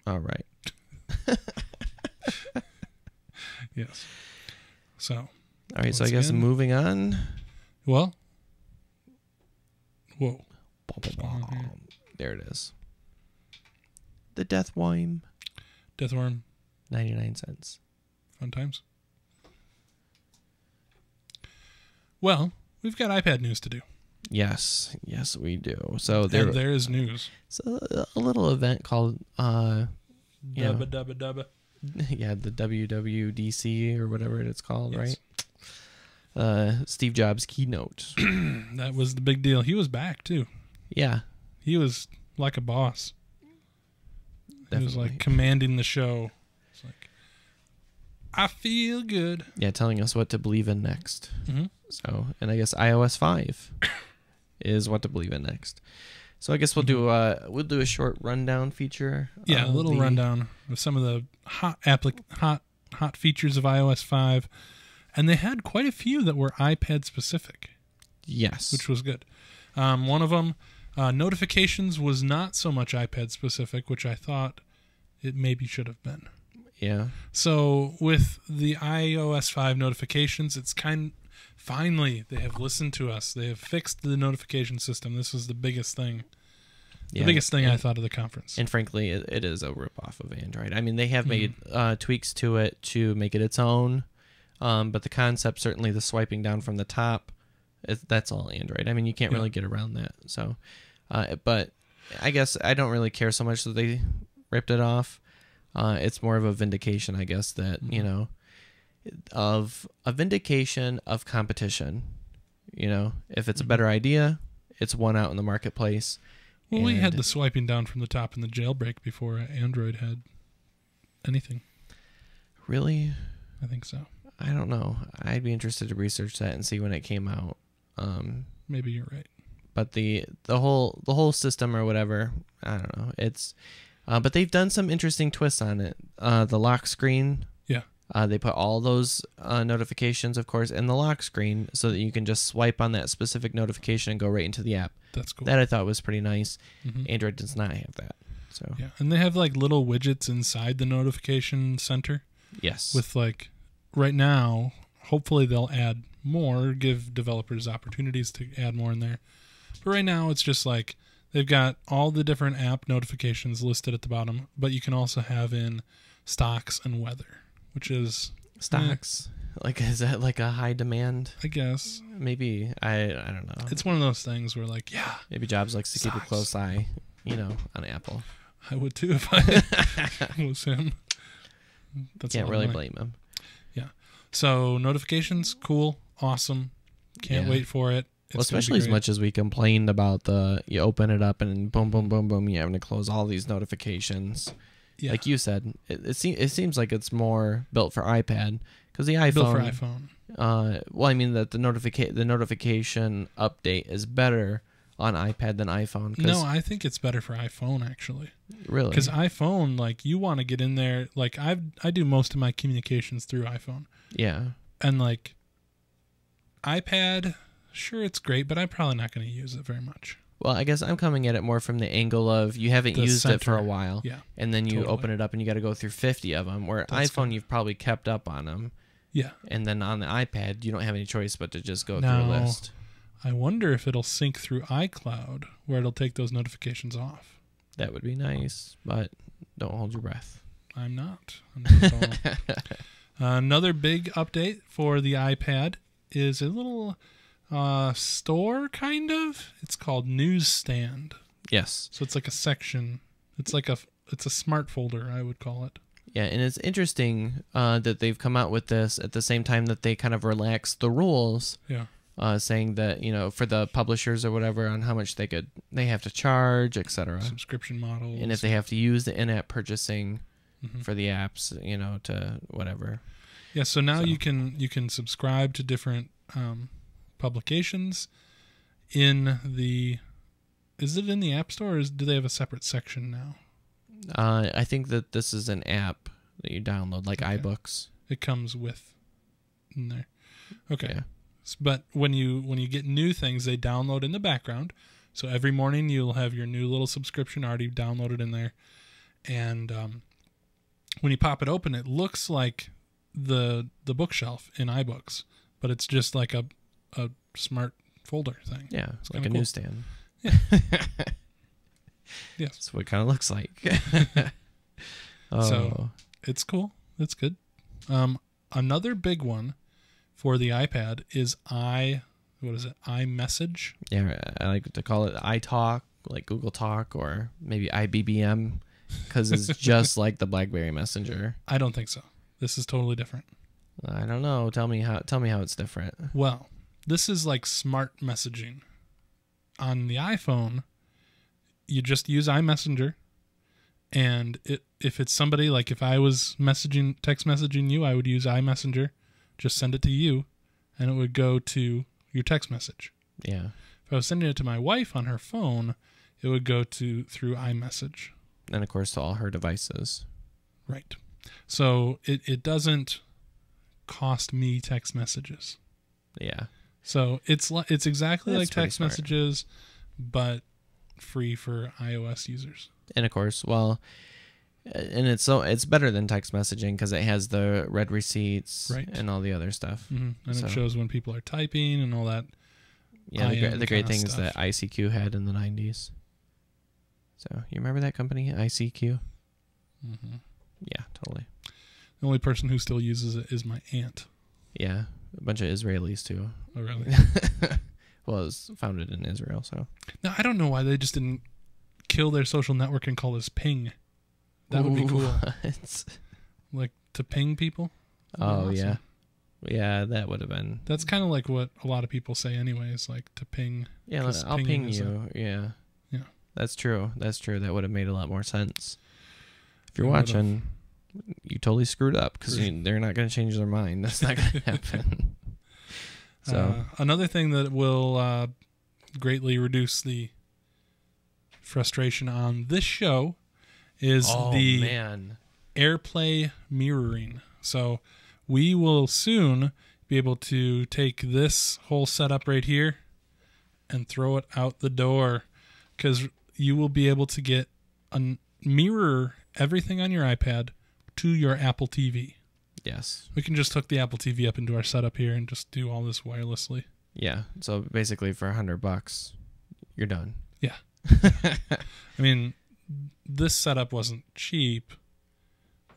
All right. Yes. So, All right, so I Once guess again- moving on. well, whoa. There it is. The Death Worm, Deathworm, 99 cents. fun times. Well, we've got iPad news to do. Yes, we do. So And there is news. it's a little event called Yeah. Dubba dubba dubba. yeah, the WWDC or whatever it's called, Yes. right? Steve Jobs keynote. That was the big deal. He was back too. Yeah, He was like a boss. He was definitely. like commanding the show. It's like, I feel good. Yeah, telling us what to believe in next. Mhm. So, and I guess iOS 5 is what to believe in next. So I guess we'll do a short rundown feature. Yeah, a of little the- rundown of some of the hot features of iOS 5, and they had quite a few that were iPad specific, Yes. which was good. One of them, notifications, was not so much iPad specific, which I thought it maybe should have been. Yeah. So with the iOS 5 notifications, it's finally they have listened to us. They have fixed the notification system. This was the biggest thing. The Yeah, biggest thing and- I thought of the conference. And frankly, it is a ripoff of Android. I mean, they have made tweaks to it to make it its own, but the concept, certainly the swiping down from the top, that's all Android. I mean, you can't Yeah. really get around that. So, but I guess I don't really care so much that they ripped it off. It's more of a vindication, I guess, that, you know, of a vindication of competition. You know, if it's a better idea, it's one out in the marketplace. Well, we had And- the swiping down from the top in the jailbreak before Android had anything. Really? I think so. I don't know. I'd be interested to research that and see when it came out. Maybe you're right. But the whole system or whatever, I don't know. It's but they've done some interesting twists on it. The lock screen. Yeah. They put all those notifications, of course, in the lock screen so that you can just swipe on that specific notification and go right into the app. That's cool. That I thought was pretty nice. Mhm. Android does not have that. So Yeah, and they have like little widgets inside the notification center yes, with like right now, hopefully they'll add more, give developers opportunities to add more in there. But right now it's just like they've got all the different app notifications listed at the bottom, but you can also have in stocks and weather, which is stocks. Like, is that like a high demand? I guess Maybe I don't know. it's one of those things where like, yeah, Maybe Jobs likes to keep a Stocks. close eye, you know, on Apple. I would too if I was him. That's a Can't lot of really money. blame him. So notifications, cool, awesome. Can't Yeah. wait for it. Well, It's gonna be especially as great. much as we complained about you open it up and boom, boom, boom, boom, you're having to close all these notifications. Yeah. Like you said, it seems like it's more built for iPad because the iPhone. Built for iPhone. Well, I mean that the notification update is better on iPad than iPhone. 'Cause No, I think it's better for iPhone actually, really, because iPhone, like, you want to get in there. Like I do most of my communications through iPhone, yeah, and like iPad, sure it's great, but I'm probably not going to use it very much. Well, I guess I'm coming at it more from the angle of you haven't The used it for a center. while, Yeah, and then you totally. open it up and you got to go through 50 of them. Where That's iPhone, good. you've probably kept up on them, yeah. and then on the iPad, you don't have any choice but to just go No. through a list. I wonder if it'll sync through iCloud, where it'll take those notifications off. That would be nice, but don't hold your breath. I'm not at all. Another big update for the iPad is a little store, kind of. It's called Newsstand. Yes, So it's like a section. It's a smart folder, I would call it. yeah, and it's interesting that they've come out with this at the same time that they kind of relaxed the rules. Yeah. Saying that, you know, for the publishers or whatever on how much they have to charge, etc. Subscription models. And if they have to use the in-app purchasing Mhm. for the apps, you know, to whatever. Yeah, so now So- you can subscribe to different publications in the. Is it in the App Store, or do they have a separate section now? I think that this is an app that you download, like Okay. iBooks. It comes with in there. Okay. Yeah. But when you get new things, they download in the background. So every morning you'll have your new little subscription already downloaded in there, and when you pop it open, it looks like the bookshelf in iBooks, but it's just like a smart folder thing. Yeah, it's like kinda a cool. newsstand. Yes. That's what it kind of looks like. Oh, So- It's cool. It's good. Another big one for the iPad is iMessage. yeah, I like to call it iTalk, like Google Talk, or maybe IBBM, because it's just like the BlackBerry Messenger. I don't think so. This is totally different. I don't know. Tell me how it's different. Well, this is like smart messaging. On the iPhone, you just use iMessenger, and if it's somebody, like if I was text messaging you, I would use iMessenger, just send it to you, and it would go to your text message. Yeah. If I was sending it to my wife on her phone, it would go through iMessage. And of course to all her devices. Right. So it doesn't cost me text messages. Yeah. So it's exactly That's like text pretty smart. messages, but free for iOS users. And of course, well, and it's better than text messaging because it has the read receipts Right. and all the other stuff. Mm-hmm. And So- it shows when people are typing and all that. Yeah, the great kinda things stuff. that ICQ had in the 90s. So you remember that company, ICQ? Mm-hmm. Yeah, totally. The only person who still uses it is my aunt. Yeah, a bunch of Israelis too. Oh, really? Well, it was founded in Israel, so. Now, I don't know why they just didn't kill their social network and call this ping. That would be cool. It's, Like, to ping people. oh, Awesome. yeah. Yeah, that would have been. That's kind of like what a lot of people say anyways, like to ping. Yeah, 'cause I'll pinging ping is you. Yeah. Yeah. That's true. That's true. That would have made a lot more sense. If you're It would've. watching, you totally screwed up because For- they're not going to change their mind. That's not going to happen. So, Another thing that will greatly reduce the frustration on this show is oh, the man. AirPlay mirroring. So we will soon be able to take this whole setup right here and throw it out the door, because you will be able to get a mirror everything on your iPad to your Apple TV. Yes. We can just hook the Apple TV up into our setup here and just do all this wirelessly. Yeah. So basically, for $100, you're done. Yeah. I mean, this setup wasn't cheap.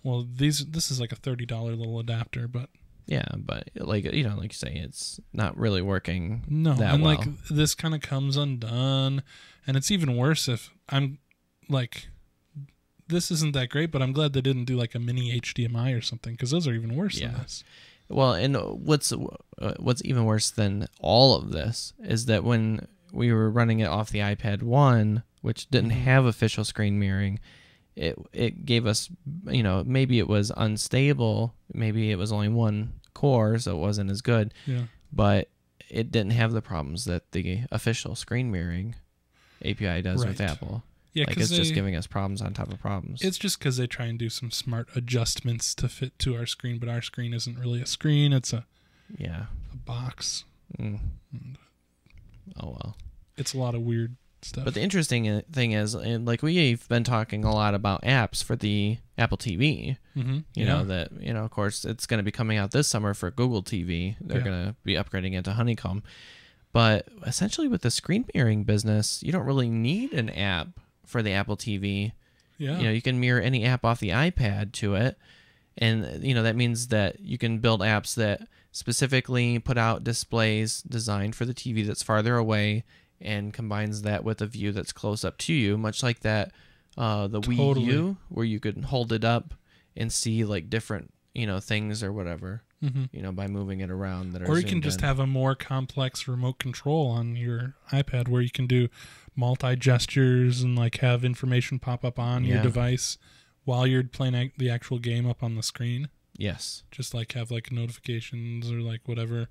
Well, this is like a $30 little adapter, but Yeah, but like like you say, it's not really working. no, that and well. like this kind of comes undone, and it's even worse if I'm like, this isn't that great, but I'm glad they didn't do like a mini HDMI or something, because those are even worse than Yeah. this. Well, and what's even worse than all of this is that when we were running it off the iPad 1, which didn't Mhm. have official screen mirroring, it gave us, maybe it was unstable, maybe it was only one core, so it wasn't as good, Yeah, but it didn't have the problems that the official screen mirroring API does with Right. Apple. yeah, Like because it's just giving us problems on top of problems. it's just because they try and do some smart adjustments to fit to our screen, but our screen isn't really a screen; it's a Yeah. box. Mm. Oh well. It's a lot of weird stuff. But the interesting thing is, and like we've been talking a lot about apps for the Apple TV. mm-hmm. You know that of course it's going to be coming out this summer for Google TV. They're Yeah. going to be upgrading it to Honeycomb. But essentially, with the screen mirroring business, you don't really need an app for the Apple TV. yeah, You can mirror any app off the iPad to it, and that means that you can build apps that specifically put out displays designed for the TV that's farther away, and combines that with a view that's close up to you, much like that the Wii Totally. U, where you could hold it up and see like different things or whatever, mm-hmm. By moving it around. That are Or you can zoomed just in. have a more complex remote control on your iPad where you can do multi gestures and like have information pop up on your Yeah. device while you're playing the actual game up on the screen. Yes, Just like have like notifications or like whatever.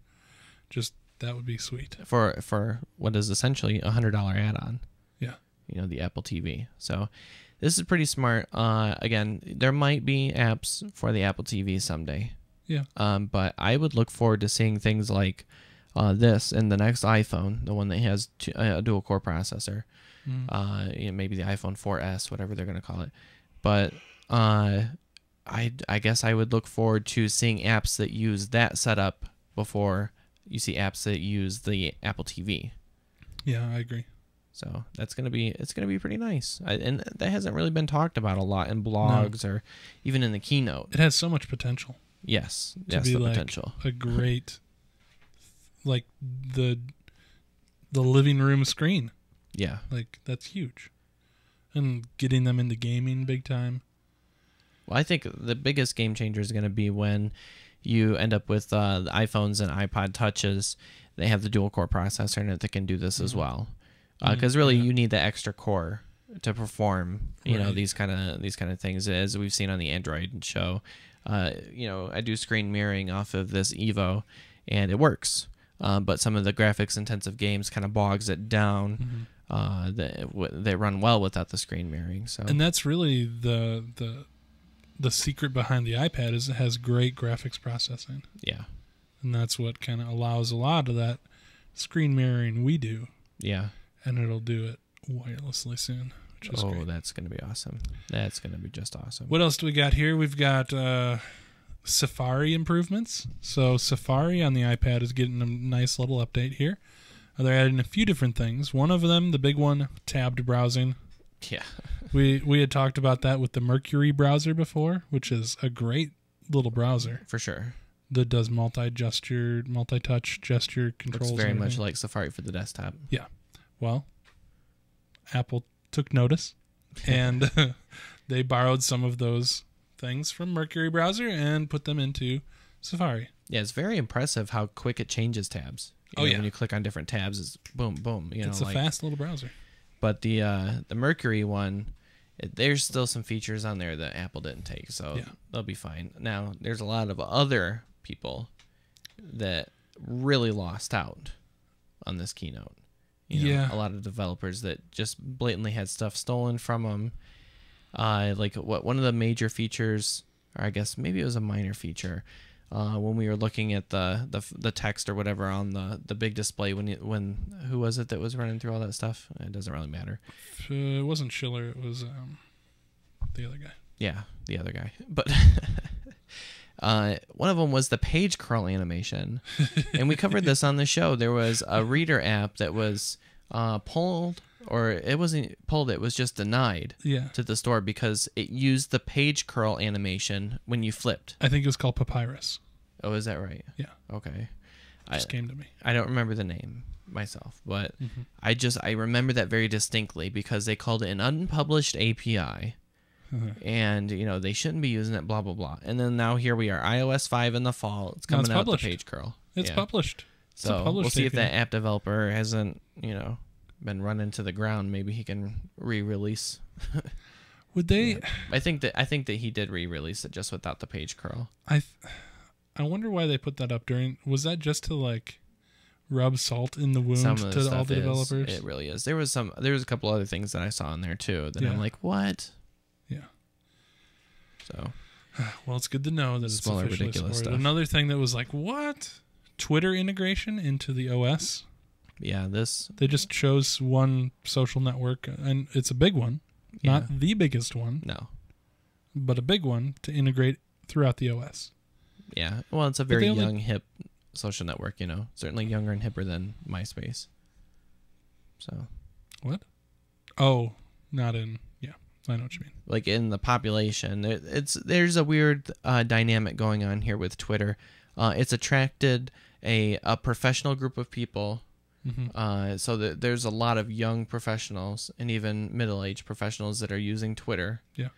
Just that would be sweet. for what is essentially $100 add-on. Yeah. The Apple TV. So this is pretty smart. Again, there might be apps for the Apple TV someday. Yeah. But I would look forward to seeing things like this in the next iPhone, the one that has a dual core processor. Maybe the iPhone 4S, whatever they're going to call it. But I guess I would look forward to seeing apps that use that setup before you see apps that use the Apple TV. Yeah, I agree. So it's gonna be pretty nice, and that hasn't really been talked about a lot in blogs or even in the keynote. It has so much potential Yes, to yes, be the like potential. a great, like the living room screen. Yeah, Like that's huge, and getting them into gaming big time. well, I think the biggest game changer is gonna be when you end up with the iPhones and iPod touches. They have the dual core processor in it that can do this as well. Because really, you need the extra core to perform, you know, these kind of things, as we've seen on the Android show. You know, I do screen mirroring off of this Evo, and it works. But some of the graphics intensive games kind of bogs it down. They run well without the screen mirroring. So, and that's really the secret behind the iPad is it has great graphics processing. Yeah, and that's what kind of allows a lot of that screen mirroring we do. Yeah, and it'll do it wirelessly soon. Which is great. That's going to be awesome. That's going to be just awesome. What else do we got here? We've got Safari improvements. So Safari on the iPad is getting a nice little update here. They're adding a few different things. One of them, the big one, tabbed browsing. Yeah. We had talked about that with the Mercury browser before, which is a great little browser. For sure. That does multi-touch gesture controls. Looks very much like Safari for the desktop. Yeah. Well, Apple took notice, and they borrowed some of those things from Mercury browser and put them into Safari. Yeah, it's very impressive how quick it changes tabs. You know, when you click on different tabs, it's boom, boom. It's a fast little browser. But the Mercury one, there's still some features on there that Apple didn't take, so they'll be fine. Now, there's a lot of other people that really lost out on this keynote. You know, a lot of developers that just blatantly had stuff stolen from them. Like one of the major features, or I guess maybe it was a minor feature, when we were looking at the text or whatever on the big display. When who was it that was running through all that stuff? It doesn't really matter. It wasn't Schiller. It was the other guy. Yeah, the other guy. But one of them was the page curl animation, and we covered this on the show. There was a reader app that was pulled, or it wasn't pulled, it was just denied to the store because it used the page curl animation when you flipped. I think it was called Papyrus. Oh, is that right? Yeah. Okay. Just came to me. I don't remember the name myself, but I remember that very distinctly because they called it an unpublished API. And, you know, they shouldn't be using it, blah, blah, blah. And then now here we are, iOS 5 in the fall. It's coming out with the page curl. It's published. So we'll see if that app developer hasn't, you know, been run into the ground. Maybe he can re-release. Would they? Yeah. I think that he did re-release it just without the page curl. I wonder why they put that up during. Was that just to like rub salt in the wound to all the developers? It really is. There was a couple other things that I saw in there too that I'm like, what? Yeah. So. Well, it's good to know that it's officially ridiculous supported. stuff. Another thing that was like, what? Twitter integration into the OS. Yeah, they just chose one social network, and it's a big one, not the biggest one. No, but a big one to integrate throughout the OS. Yeah, well, it's a very young, hip social network. You know, certainly younger and hipper than MySpace. So, what? Oh, not in. Yeah, I know what you mean. Like in the population, there's a weird dynamic going on here with Twitter. It's attracted a professional group of people. So there's a lot of young professionals and even middle-aged professionals that are using Twitter. Yeah.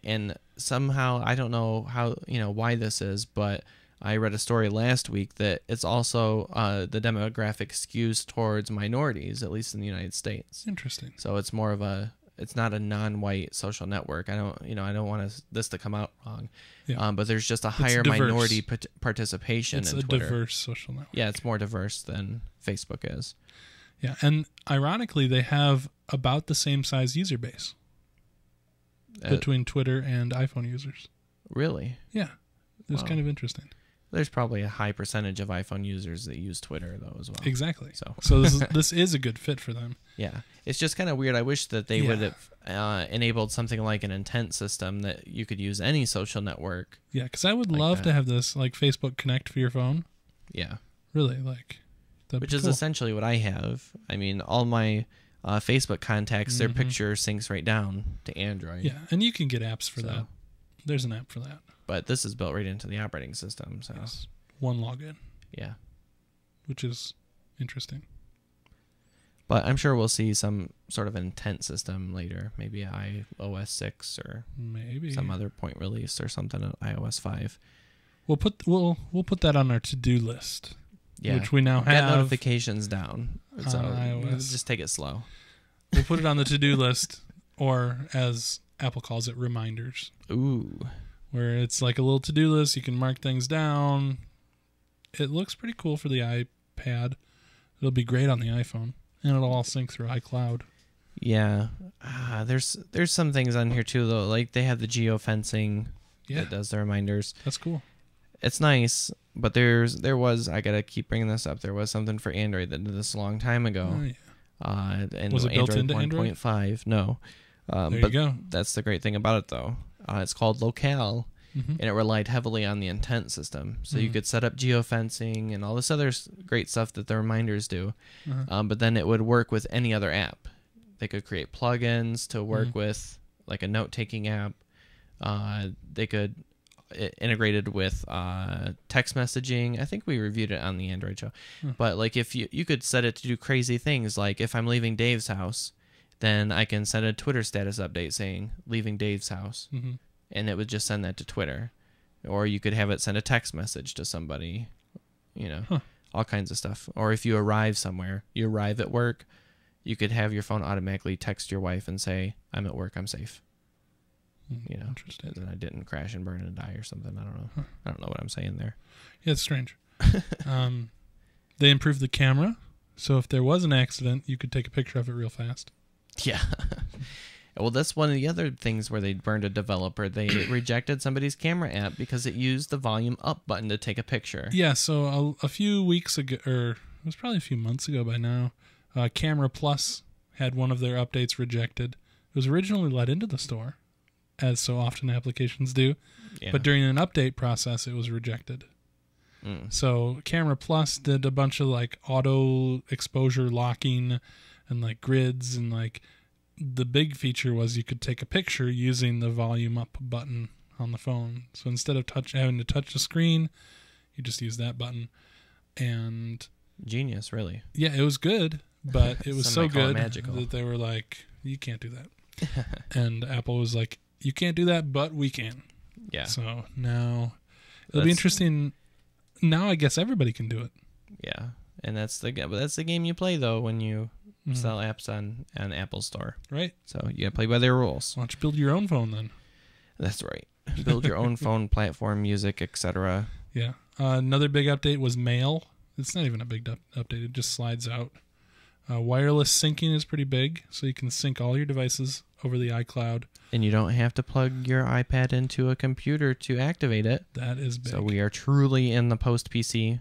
And somehow, I don't know how, why this is, but I read a story last week that it's also the demographic skews towards minorities, at least in the United States. Interesting. So it's more of it's not a non-white social network. I don't want this to come out wrong. Yeah. But there's just a higher minority participation in Twitter. It's a diverse social network. Yeah, it's more diverse than Facebook is. Yeah, and ironically, they have about the same size user base between Twitter and iPhone users. Really? Yeah. It's kind of interesting. There's probably a high percentage of iPhone users that use Twitter, though, as well. Exactly. So this is a good fit for them. Yeah. It's just kind of weird. I wish that they would have enabled something like an intent system that you could use any social network. Yeah, because I would love to have this, like Facebook Connect for your phone. Yeah. Really, like... Which is essentially what I have. I mean, all my Facebook contacts, their picture syncs right down to Android. Yeah, and you can get apps for that. There's an app for that. But this is built right into the operating system. So yes. One login. Yeah. Which is interesting. But I'm sure we'll see some sort of intent system later. Maybe iOS 6 or maybe some other point release or something on iOS 5. We'll put that on our to-do list. Yeah. Which we now Got have notifications down. So on iOS. just take it slow. We'll put it on the to-do list, or as Apple calls it, reminders. Ooh. Where it's like a little to-do list. You can mark things down. It looks pretty cool for the iPad. It'll be great on the iPhone. And it'll all sync through iCloud. Yeah. There's some things on here too, though. Like they have the geofencing that does the reminders. That's cool. It's nice, but there was, I gotta keep bringing this up, there was something for Android that did this a long time ago. Oh, yeah. And Was it built into 1.5? No. There you but go. That's the great thing about it, though. It's called Locale, and it relied heavily on the intent system. So you could set up geofencing and all this other great stuff that the reminders do. But then it would work with any other app. They could create plugins to work with, like a note-taking app. They could integrated with text messaging. I think we reviewed it on the Android show. But like if you could set it to do crazy things, like if I'm leaving Dave's house, then I can send a Twitter status update saying leaving Dave's house, and it would just send that to Twitter. Or you could have it send a text message to somebody, all kinds of stuff. Or if you arrive somewhere, you arrive at work, you could have your phone automatically text your wife and say, I'm at work, I'm safe. Interesting. And I didn't crash and burn and die or something. I don't know. I don't know what I'm saying there. Yeah, it's strange. They improved the camera, so if there was an accident, you could take a picture of it real fast. Yeah. Well, that's one of the other things where they burned a developer. They rejected somebody's camera app because it used the volume up button to take a picture. Yeah, so a few weeks ago, or it was probably a few months ago by now, Camera Plus had one of their updates rejected. It was originally let into the store, as so often applications do, but during an update process, it was rejected. So Camera Plus did a bunch of like auto exposure locking and like grids, and like the big feature was you could take a picture using the volume up button on the phone. So instead of having to touch the screen, you just use that button. And genius, really. Yeah, it was good, but it was so good magical. that they were like, you can't do that. And Apple was like, you can't do that, but we can. Yeah. So now it'll be interesting. Now I guess everybody can do it. Yeah, and that's the game you play though when you sell apps on Apple Store. Right. So you gotta play by their rules. Why don't you build your own phone then? That's right. Build your own phone platform, music, etc. Yeah. Another big update was Mail. It's not even a big update. It just slides out. Wireless syncing is pretty big, so you can sync all your devices over the iCloud. And you don't have to plug your iPad into a computer to activate it. That is big. So we are truly in the post-PC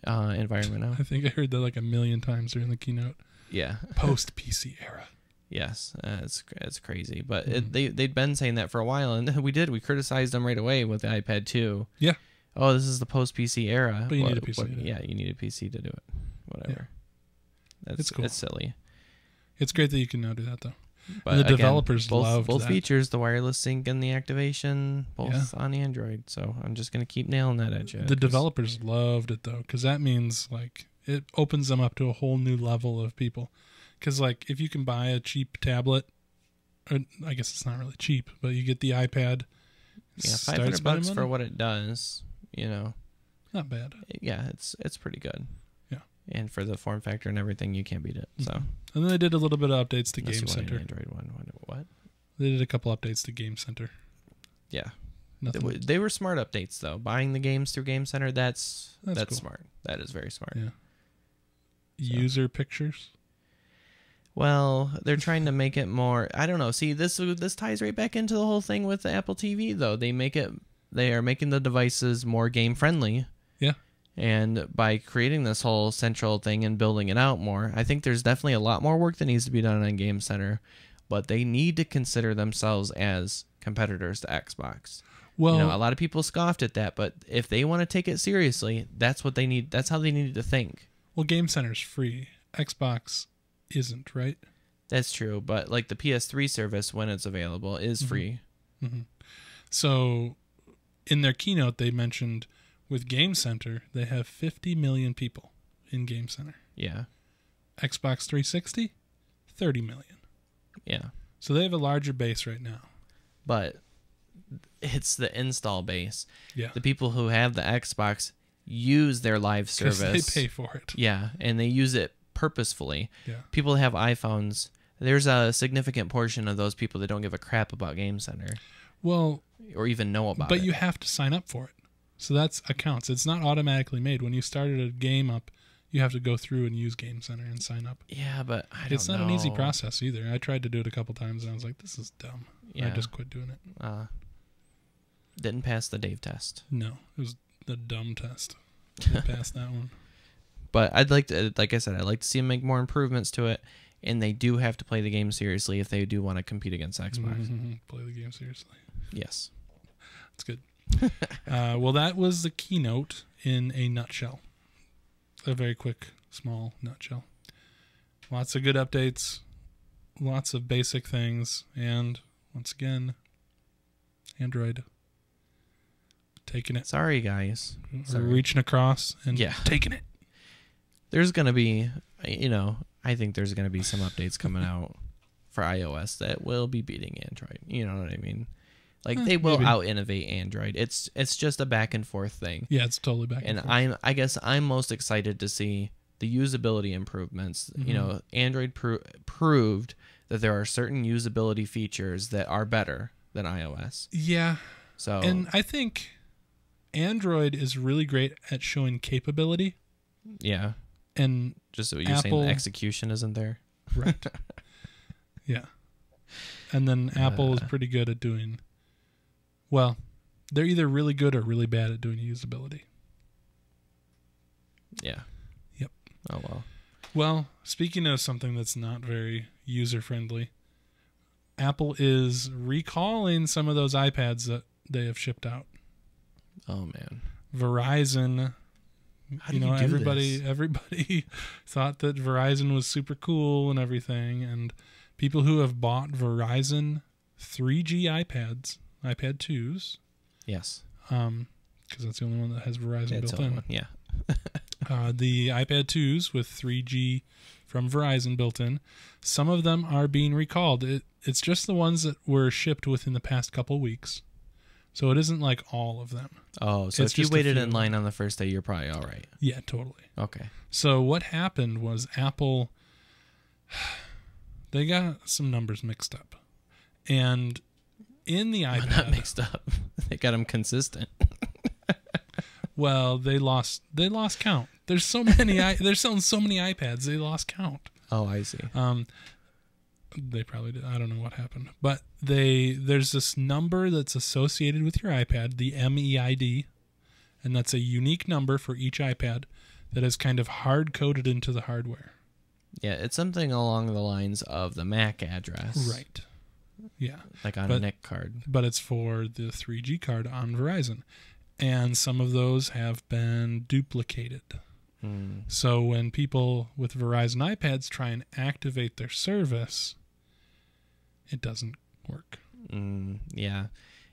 environment now. I think I heard that like a million times during the keynote. Yeah. Post-PC era. Yes, it's crazy. But they'd been saying that for a while, and we criticized them right away with the iPad 2. Yeah. Oh, this is the post-PC era. But you need a PC. Yeah, you need a PC to do it. Whatever. Yeah. It's cool. It's silly. It's great that you can now do that, though. But and the again, developers loved both that. features, the wireless sync and the activation, both on Android. So I'm just going to keep nailing that edge. The developers loved it, though, because that means like it opens them up to a whole new level of people. Because like if you can buy a cheap tablet, or I guess it's not really cheap, but you get the iPad. Yeah, $500 for what it does. Not bad. Yeah, it's pretty good. Yeah. And for the form factor and everything, you can't beat it. So. And then they did a little bit of updates to Game Center. Android one. What? They did a couple updates to Game Center. Yeah. Nothing. They were smart updates though. Buying the games through Game Center, that's cool. Smart. That is very smart. Yeah. User pictures. Well, they're trying to make it more. I don't know. See, this ties right back into the whole thing with the Apple TV though. They are making the devices more game friendly. Yeah. And by creating this whole central thing and building it out more, I think there's definitely a lot more work that needs to be done on Game Center, but they need to consider themselves as competitors to Xbox. Well, a lot of people scoffed at that, but if they want to take it seriously, that's what they need. That's how they need to think. Well, Game Center's free. Xbox isn't, right? That's true, but like the PS3 service, when it's available, is free. Mm-hmm. So in their keynote, they mentioned with Game Center, they have 50 million people in Game Center. Yeah. Xbox 360, 30 million. Yeah. So they have a larger base right now. But it's the install base. Yeah. The people who have the Xbox use their live 'Cause service. they pay for it. Yeah, and they use it purposefully. Yeah. People that have iPhones, there's a significant portion of those people that don't give a crap about Game Center Well, or even know about it. but you have to sign up for it. So that's accounts. It's not automatically made. When you started a game up, you have to go through and use Game Center and sign up. Yeah, but I don't It's not an easy know. process either. I tried to do it a couple times and I was like, this is dumb. Yeah. I just quit doing it. Didn't pass the Dave test. No, it was the dumb test. Didn't pass that one. But I'd like to, like I said, I'd like to see them make more improvements to it, and they do have to play the game seriously if they do want to compete against Xbox. Play the game seriously. Yes. That's good. Well, that was the keynote in a nutshell. A very quick, small nutshell. Lots of good updates, lots of basic things, and once again, Android taking it. Sorry, guys. Sorry. Reaching across and taking it. There's going to be, I think there's going to be some updates coming out for iOS that will be beating Android. You know what I mean? Like they will out innovate Android. It's just a back and forth thing. Yeah, it's totally back and forth. I guess I'm most excited to see the usability improvements. Android proved that there are certain usability features that are better than iOS. Yeah. So and I think Android is really great at showing capability. Yeah. And just so you're saying the execution isn't there. Right. Yeah. And then Apple is pretty good at doing. Well, they're either really good or really bad at doing usability. Yeah. Yep. Oh, well. Well, speaking of something that's not very user-friendly, Apple is recalling some of those iPads that they have shipped out. Oh, man. Verizon, How do you do everybody thought that Verizon was super cool and everything, and people who have bought Verizon 3G iPads, iPad 2s. Yes. Because that's the only one that has Verizon built in. One. Yeah. The iPad 2s with 3G from Verizon built in, some of them are being recalled. It's just the ones that were shipped within the past couple weeks. So it isn't like all of them. Oh, so if you waited in line on the first day, you're probably all right. Yeah, totally. Okay. So what happened was Apple, they got some numbers mixed up. And in the iPad... Not mixed up. They got them consistent. Well, they lost count. There's so many. They're selling so many iPads. They lost count. Oh, I see. They probably did. I don't know what happened, but there's this number that's associated with your iPad, the MEID, and that's a unique number for each iPad that is kind of hard coded into the hardware. Yeah, it's something along the lines of the MAC address. Right. Yeah. Like on a NIC card. But it's for the 3G card on Verizon. And some of those have been duplicated. So when people with Verizon iPads try and activate their service, it doesn't work. Yeah.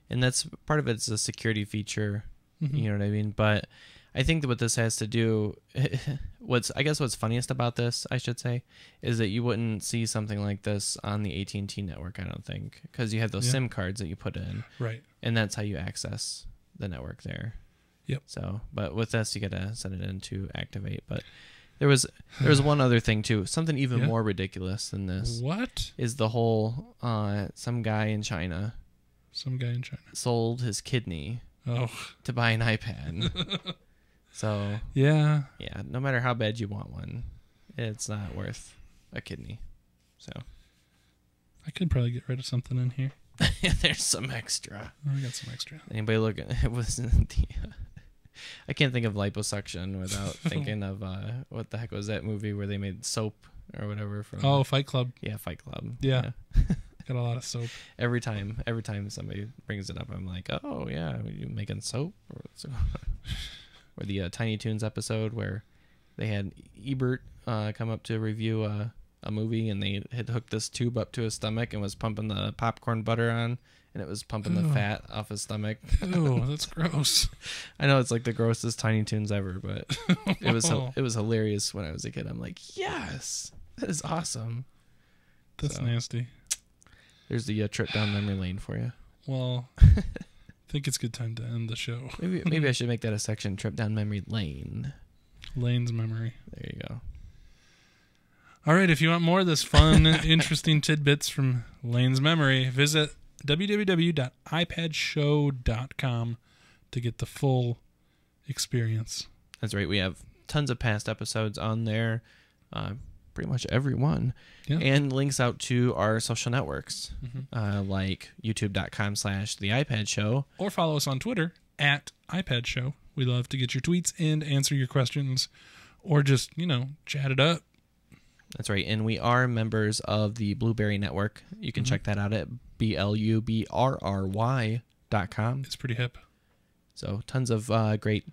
And that's part of it's a security feature. You know what I mean? But I think that what this has to do, what's funniest about this, I should say, is that you wouldn't see something like this on the AT&T network, I don't think, because you have those SIM cards that you put in. Right. And that's how you access the network there. Yep. So, but with this, you got to send it in to activate. But there was one other thing too, something even more ridiculous than this. What is the whole? Some guy in China. Sold his kidney. To buy an iPad. So yeah. No matter how bad you want one, it's not worth a kidney. So I could probably get rid of something in here. There's some extra. I got some extra. Anybody look at it? Wasn't the I can't think of liposuction without thinking of what the heck was that movie where they made soap or whatever from Fight Club. Yeah, Fight Club. Yeah. Got a lot of soap. Every time somebody brings it up, I'm like, oh yeah, are you making soap? Or the Tiny Toons episode where they had Ebert come up to review a movie, and they had hooked this tube up to his stomach and was pumping the popcorn butter on, and it was pumping the fat off his stomach. Oh, that's gross. I know it's like the grossest Tiny Toons ever, but it was hilarious when I was a kid. I'm like, yes, that is awesome. That's nasty. There's the trip down memory lane for you. Well, think it's a good time to end the show. Maybe I should make that a section, trip down memory lane. Lane's memory. There you go. All right, if you want more of this fun, interesting tidbits from Lane's memory, visit www.ipadshow.com to get the full experience. That's right. We have tons of past episodes on there, pretty much every one, and links out to our social networks, like youtube.com/The iPad Show. Or follow us on Twitter @iPadShow. We love to get your tweets and answer your questions, or just, chat it up. That's right. And we are members of the Blueberry Network. You can check that out at BLUBRRY.com. It's pretty hip. So tons of great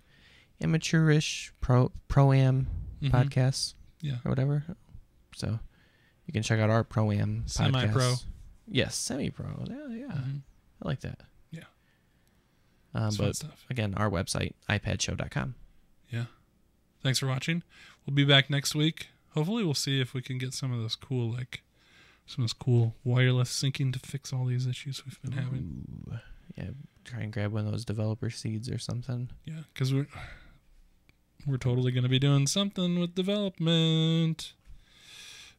amateurish pro-am podcasts or whatever. So you can check out our pro-am podcast. Semi-pro. Yes, semi-pro. Yeah. I like that. Yeah. But fun stuff. Again, our website, iPadshow.com. Yeah. Thanks for watching. We'll be back next week. Hopefully we'll see if we can get some of this cool wireless syncing to fix all these issues we've been having. Ooh. Yeah, try and grab one of those developer seeds or something. Yeah, because we're totally going to be doing something with development.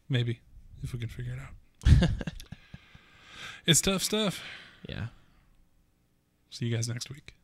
Maybe, if we can figure it out. It's tough stuff. Yeah. See you guys next week.